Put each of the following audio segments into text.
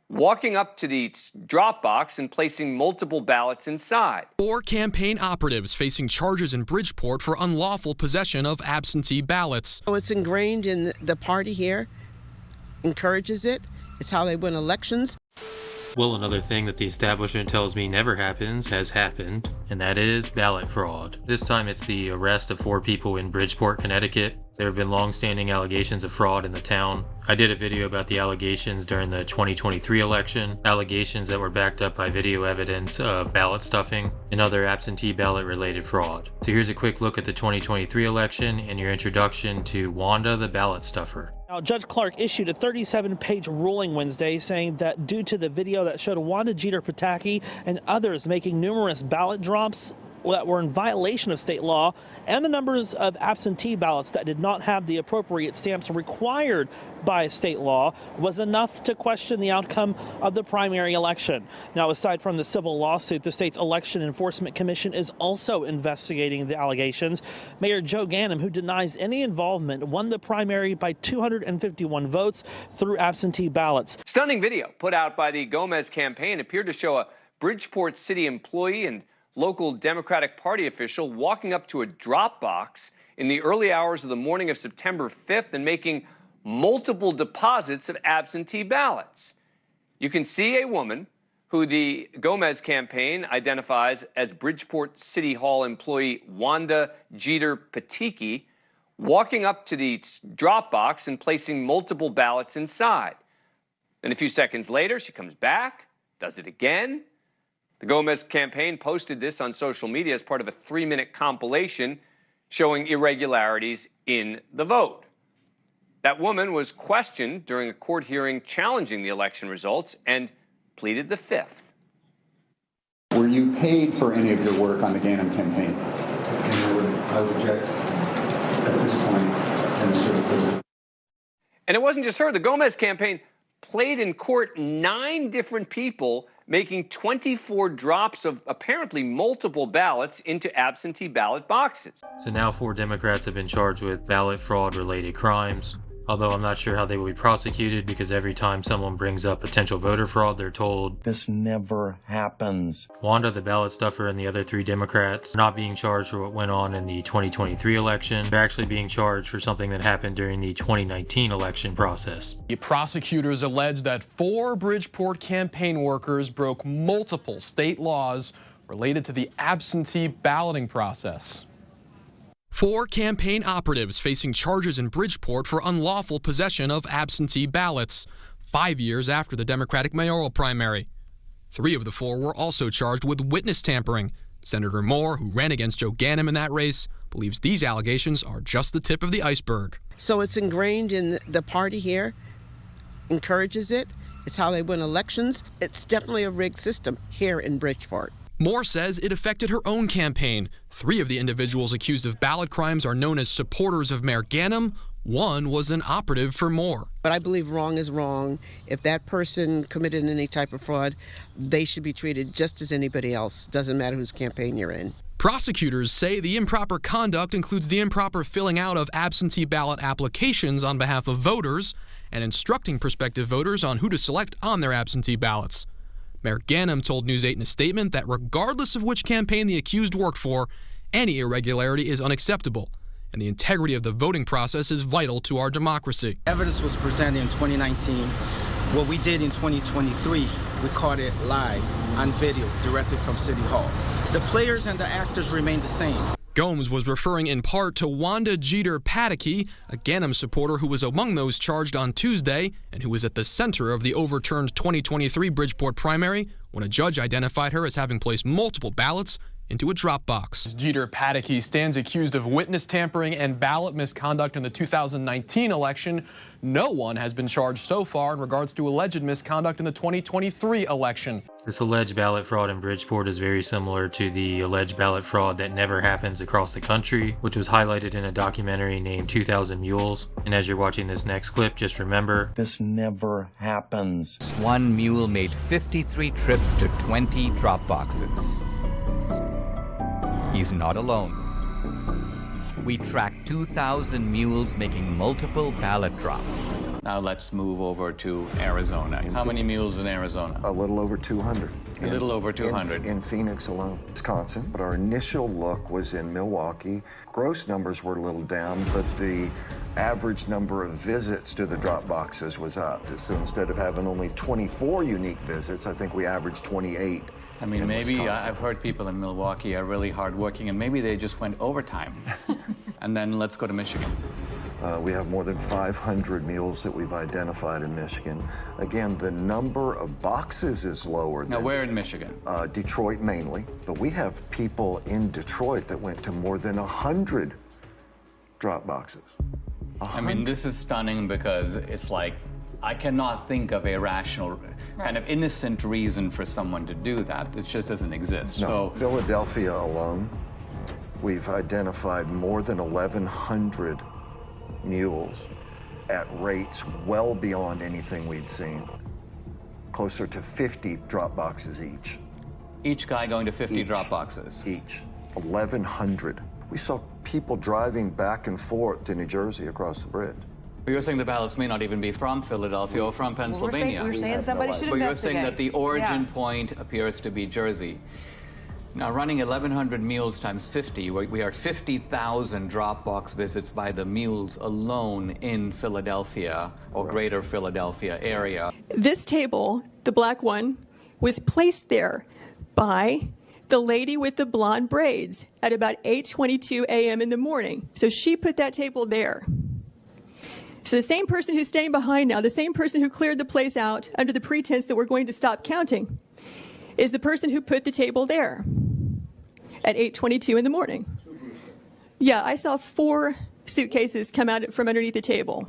walking up to the drop box and placing multiple ballots inside. 4 campaign operatives facing charges in Bridgeport for unlawful possession of absentee ballots. So it's ingrained in the party here, encourages it. It's how they win elections. Well, another thing that the establishment tells me never happens has happened, and that is ballot fraud. This time it's the arrest of 4 people in Bridgeport, Connecticut. There have been long-standing allegations of fraud in the town. I did a video about the allegations during the 2023 election, allegations that were backed up by video evidence of ballot stuffing and other absentee ballot-related fraud. So here's a quick look at the 2023 election and your introduction to Wanda the ballot stuffer. Now, Judge Clark issued a 37-page ruling Wednesday saying that due to the video that showed Wanda Jeter-Pataki and others making numerous ballot drops that were in violation of state law and the numbers of absentee ballots that did not have the appropriate stamps required by state law was enough to question the outcome of the primary election. Now, aside from the civil lawsuit, the state's Election Enforcement Commission is also investigating the allegations. Mayor Joe Ganim, who denies any involvement, won the primary by 251 votes through absentee ballots. Stunning video put out by the Gomez campaign appeared to show a Bridgeport city employee and local Democratic Party official walking up to a drop box in the early hours of the morning of September 5th and making multiple deposits of absentee ballots. You can see a woman who the Gomez campaign identifies as Bridgeport City Hall employee Wanda Jeter-Pataki walking up to the drop box and placing multiple ballots inside. Then a few seconds later, she comes back, does it again. The Gomez campaign posted this on social media as part of a 3-minute compilation showing irregularities in the vote. That woman was questioned during a court hearing challenging the election results and pleaded the Fifth. Were you paid for any of your work on the Ganim campaign? I would object at this point. And it wasn't just her. The Gomez campaign played in court 9 different people making 24 drops of apparently multiple ballots into absentee ballot boxes. So now 4 Democrats have been charged with ballot fraud-related crimes. Although I'm not sure how they will be prosecuted because every time someone brings up potential voter fraud, they're told, "This never happens." Wanda, the ballot stuffer, and the other 3 Democrats are not being charged for what went on in the 2023 election. They're actually being charged for something that happened during the 2019 election process. The prosecutors allege that 4 Bridgeport campaign workers broke multiple state laws related to the absentee balloting process. 4 campaign operatives facing charges in Bridgeport for unlawful possession of absentee ballots, 5 years after the Democratic mayoral primary. 3 of the 4 were also charged with witness tampering. Senator Moore, who ran against Joe Ganim in that race, believes these allegations are just the tip of the iceberg. So it's ingrained in the party here, encourages it. It's how they win elections. It's definitely a rigged system here in Bridgeport. Moore says it affected her own campaign. 3 of the individuals accused of ballot crimes are known as supporters of Mayor Ganim. 1 was an operative for Moore. But I believe wrong is wrong. If that person committed any type of fraud, they should be treated just as anybody else. Doesn't matter whose campaign you're in. Prosecutors say the improper conduct includes the improper filling out of absentee ballot applications on behalf of voters and instructing prospective voters on who to select on their absentee ballots. Mayor Ganim told News 8 in a statement that regardless of which campaign the accused worked for, any irregularity is unacceptable, and the integrity of the voting process is vital to our democracy. Evidence was presented in 2019. What we did in 2023, we caught it live on video directly from City Hall. The players and the actors remain the same. Gomes was referring in part to Wanda Jeter-Pataki, a Ganim supporter who was among those charged on Tuesday and who was at the center of the overturned 2023 Bridgeport primary when a judge identified her as having placed multiple ballots into a drop box. Jeter-Pataki stands accused of witness tampering and ballot misconduct in the 2019 election. No one has been charged so far in regards to alleged misconduct in the 2023 election. This alleged ballot fraud in Bridgeport is very similar to the alleged ballot fraud that never happens across the country, which was highlighted in a documentary named 2,000 Mules. And as you're watching this next clip, just remember, this never happens. One mule made 53 trips to 20 drop boxes. He's not alone. We tracked 2,000 mules making multiple ballot drops. Now let's move over to Arizona. How many mules in Arizona? A little over 200. A little over 200. In Phoenix alone. Wisconsin. But our initial look was in Milwaukee. Gross numbers were a little down, but the average number of visits to the drop boxes was up. So instead of having only 24 unique visits, I think we averaged 28. I mean, maybe Wisconsin. I've heard people in Milwaukee are really hardworking, and maybe they just went overtime. And then let's go to Michigan. We have more than 500 mules that we've identified in Michigan. Again, the number of boxes is lower. Now, where in Michigan? Detroit mainly, but we have people in Detroit that went to more than 100 drop boxes. I mean, this is stunning because it's like, I cannot think of a rational, kind of innocent reason for someone to do that. It just doesn't exist. No. So, Philadelphia alone, we've identified more than 1,100 mules at rates well beyond anything we'd seen. Closer to 50 drop boxes each. Each guy going to 50 drop boxes? Each. 1,100. We saw people driving back and forth to New Jersey across the bridge. But you're saying the ballots may not even be from Philadelphia or from Pennsylvania. We're saying somebody should investigate. But you're saying that the origin point appears to be Jersey. Now, running 1,100 mules times 50, we are 50,000 drop box visits by the mules alone in Philadelphia or greater Philadelphia area. This table, the black one, was placed there by the lady with the blonde braids at about 8:22 a.m. in the morning. So she put that table there. So the same person who's staying behind now, the same person who cleared the place out under the pretense that we're going to stop counting, is the person who put the table there at 8:22 in the morning. Yeah, I saw 4 suitcases come out from underneath the table.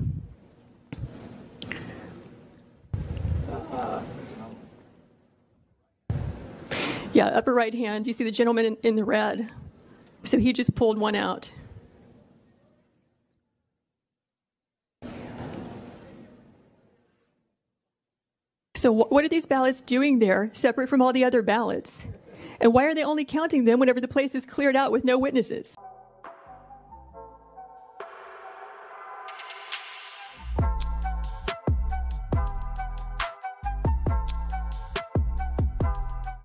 Yeah, upper right hand, you see the gentleman in the red. So he just pulled one out. So what are these ballots doing there, separate from all the other ballots? And why are they only counting them whenever the place is cleared out with no witnesses?